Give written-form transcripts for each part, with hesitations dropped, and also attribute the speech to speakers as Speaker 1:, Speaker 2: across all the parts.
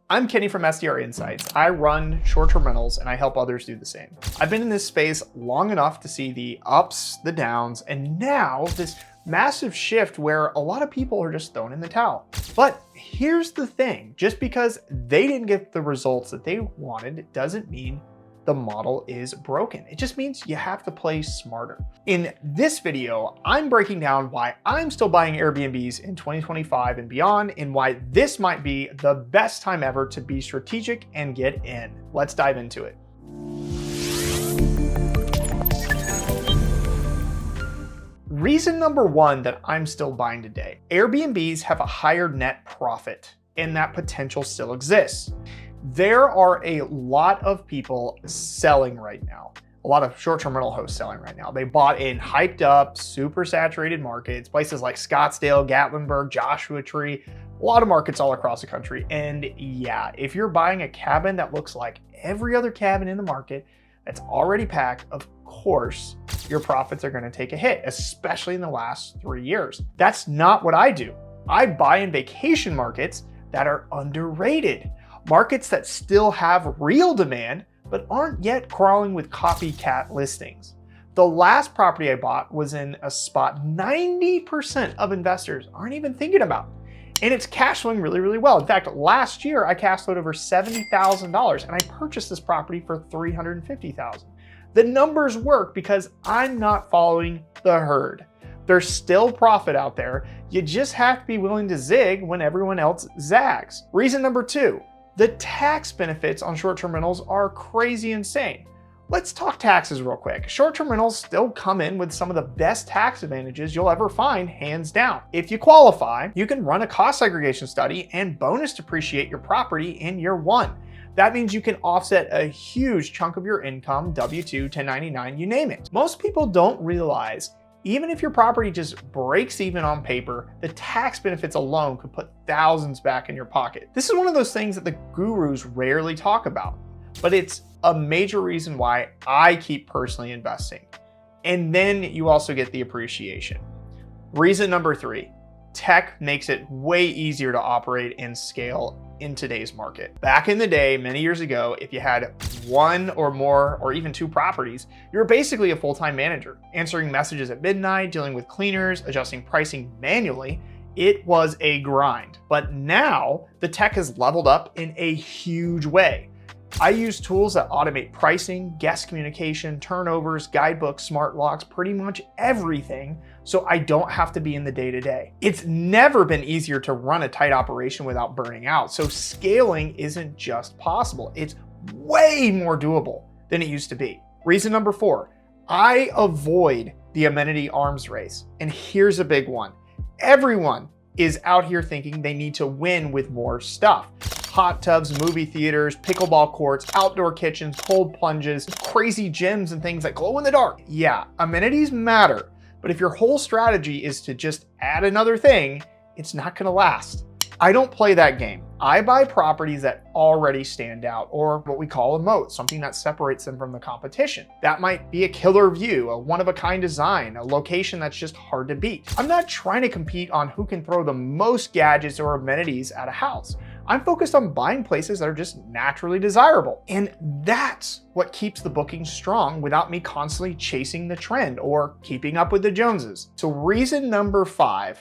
Speaker 1: I'm Kenny from SDR Insights. I run short-term rentals and I help others do the same. I've been in this space long enough to see the ups, the downs, and now this massive shift where a lot of people are just throwing in the towel. But here's the thing, just because they didn't get the results that they wanted, it doesn't mean the model is broken. It just means you have to play smarter. In this video, I'm breaking down why I'm still buying Airbnbs in 2025 and beyond, and why this might be the best time ever to be strategic and get in. Let's dive into it. Reason number one that I'm still buying today: Airbnbs have a higher net profit, and that potential still exists. There are a lot of people selling right now. A lot of short-term rental hosts selling right now. They bought in hyped up, super saturated markets, places like Scottsdale, Gatlinburg, Joshua Tree, a lot of markets all across the country. And yeah, if you're buying a cabin that looks like every other cabin in the market that's already packed, of course, your profits are gonna take a hit, especially in the last 3 years. That's not what I do. I buy in vacation markets that are underrated. Markets that still have real demand, but aren't yet crawling with copycat listings. The last property I bought was in a spot 90% of investors aren't even thinking about. And it's cash flowing really, really well. In fact, last year I cash flowed over $70,000 and I purchased this property for $350,000. The numbers work because I'm not following the herd. There's still profit out there. You just have to be willing to zig when everyone else zags. Reason number two: the tax benefits on short-term rentals are crazy insane. Let's talk taxes real quick. Short-term rentals still come in with some of the best tax advantages you'll ever find, hands down. If you qualify, you can run a cost segregation study and bonus depreciate your property in year one. That means you can offset a huge chunk of your income, W-2, 1099, you name it. Most people don't realize even if your property just breaks even on paper, the tax benefits alone could put thousands back in your pocket. This is one of those things that the gurus rarely talk about, but it's a major reason why I keep personally investing. And then you also get the appreciation. Reason number three: tech makes it way easier to operate and scale in today's market. Back in the day, many years ago, if you had one or more or even two properties, you were basically a full-time manager, answering messages at midnight, dealing with cleaners, adjusting pricing manually. It was a grind. But now the tech has leveled up in a huge way. I use tools that automate pricing, guest communication, turnovers, guidebooks, smart locks, pretty much everything, so I don't have to be in the day-to-day. It's never been easier to run a tight operation without burning out, so scaling isn't just possible, it's way more doable than it used to be. Reason number four: I avoid the amenity arms race. And here's a big one. Everyone is out here thinking they need to win with more stuff. Hot tubs, movie theaters, pickleball courts, outdoor kitchens, cold plunges, crazy gyms, and things that glow in the dark. Yeah, amenities matter, but if your whole strategy is to just add another thing, it's not gonna last. I don't play that game. I buy properties that already stand out, or what we call a moat, something that separates them from the competition. That might be a killer view, a one-of-a-kind design, a location that's just hard to beat. I'm not trying to compete on who can throw the most gadgets or amenities at a house. I'm focused on buying places that are just naturally desirable. And that's what keeps the bookings strong without me constantly chasing the trend or keeping up with the Joneses. So reason number five: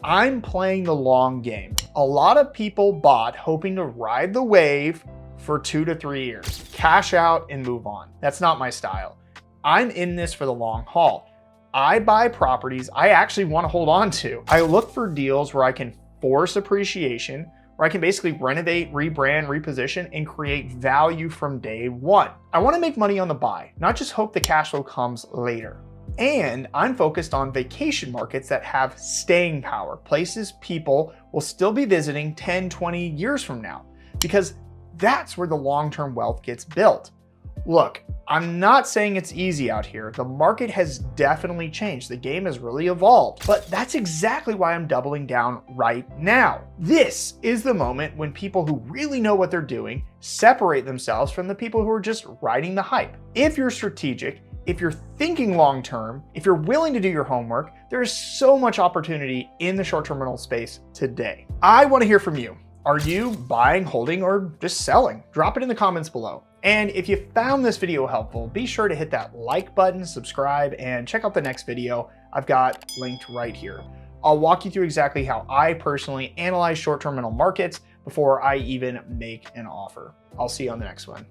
Speaker 1: I'm playing the long game. A lot of people bought hoping to ride the wave for 2 to 3 years, cash out and move on. That's not my style. I'm in this for the long haul. I buy properties I actually want to hold on to. I look for deals where I can force appreciation, where I can basically renovate, rebrand, reposition, and create value from day one. I want to make money on the buy, not just hope the cash flow comes later. And I'm focused on vacation markets that have staying power, places people will still be visiting 10, 20 years from now, because that's where the long-term wealth gets built. Look, I'm not saying it's easy out here. The market has definitely changed. The game has really evolved, but that's exactly why I'm doubling down right now. This is the moment when people who really know what they're doing separate themselves from the people who are just riding the hype. If you're strategic, if you're thinking long-term, if you're willing to do your homework, there is so much opportunity in the short-term rental space today. I want to hear from you. Are you buying, holding, or just selling? Drop it in the comments below. And if you found this video helpful, be sure to hit that like button, subscribe, and check out the next video I've got linked right here. I'll walk you through exactly how I personally analyze short-term rental markets before I even make an offer. I'll see you on the next one.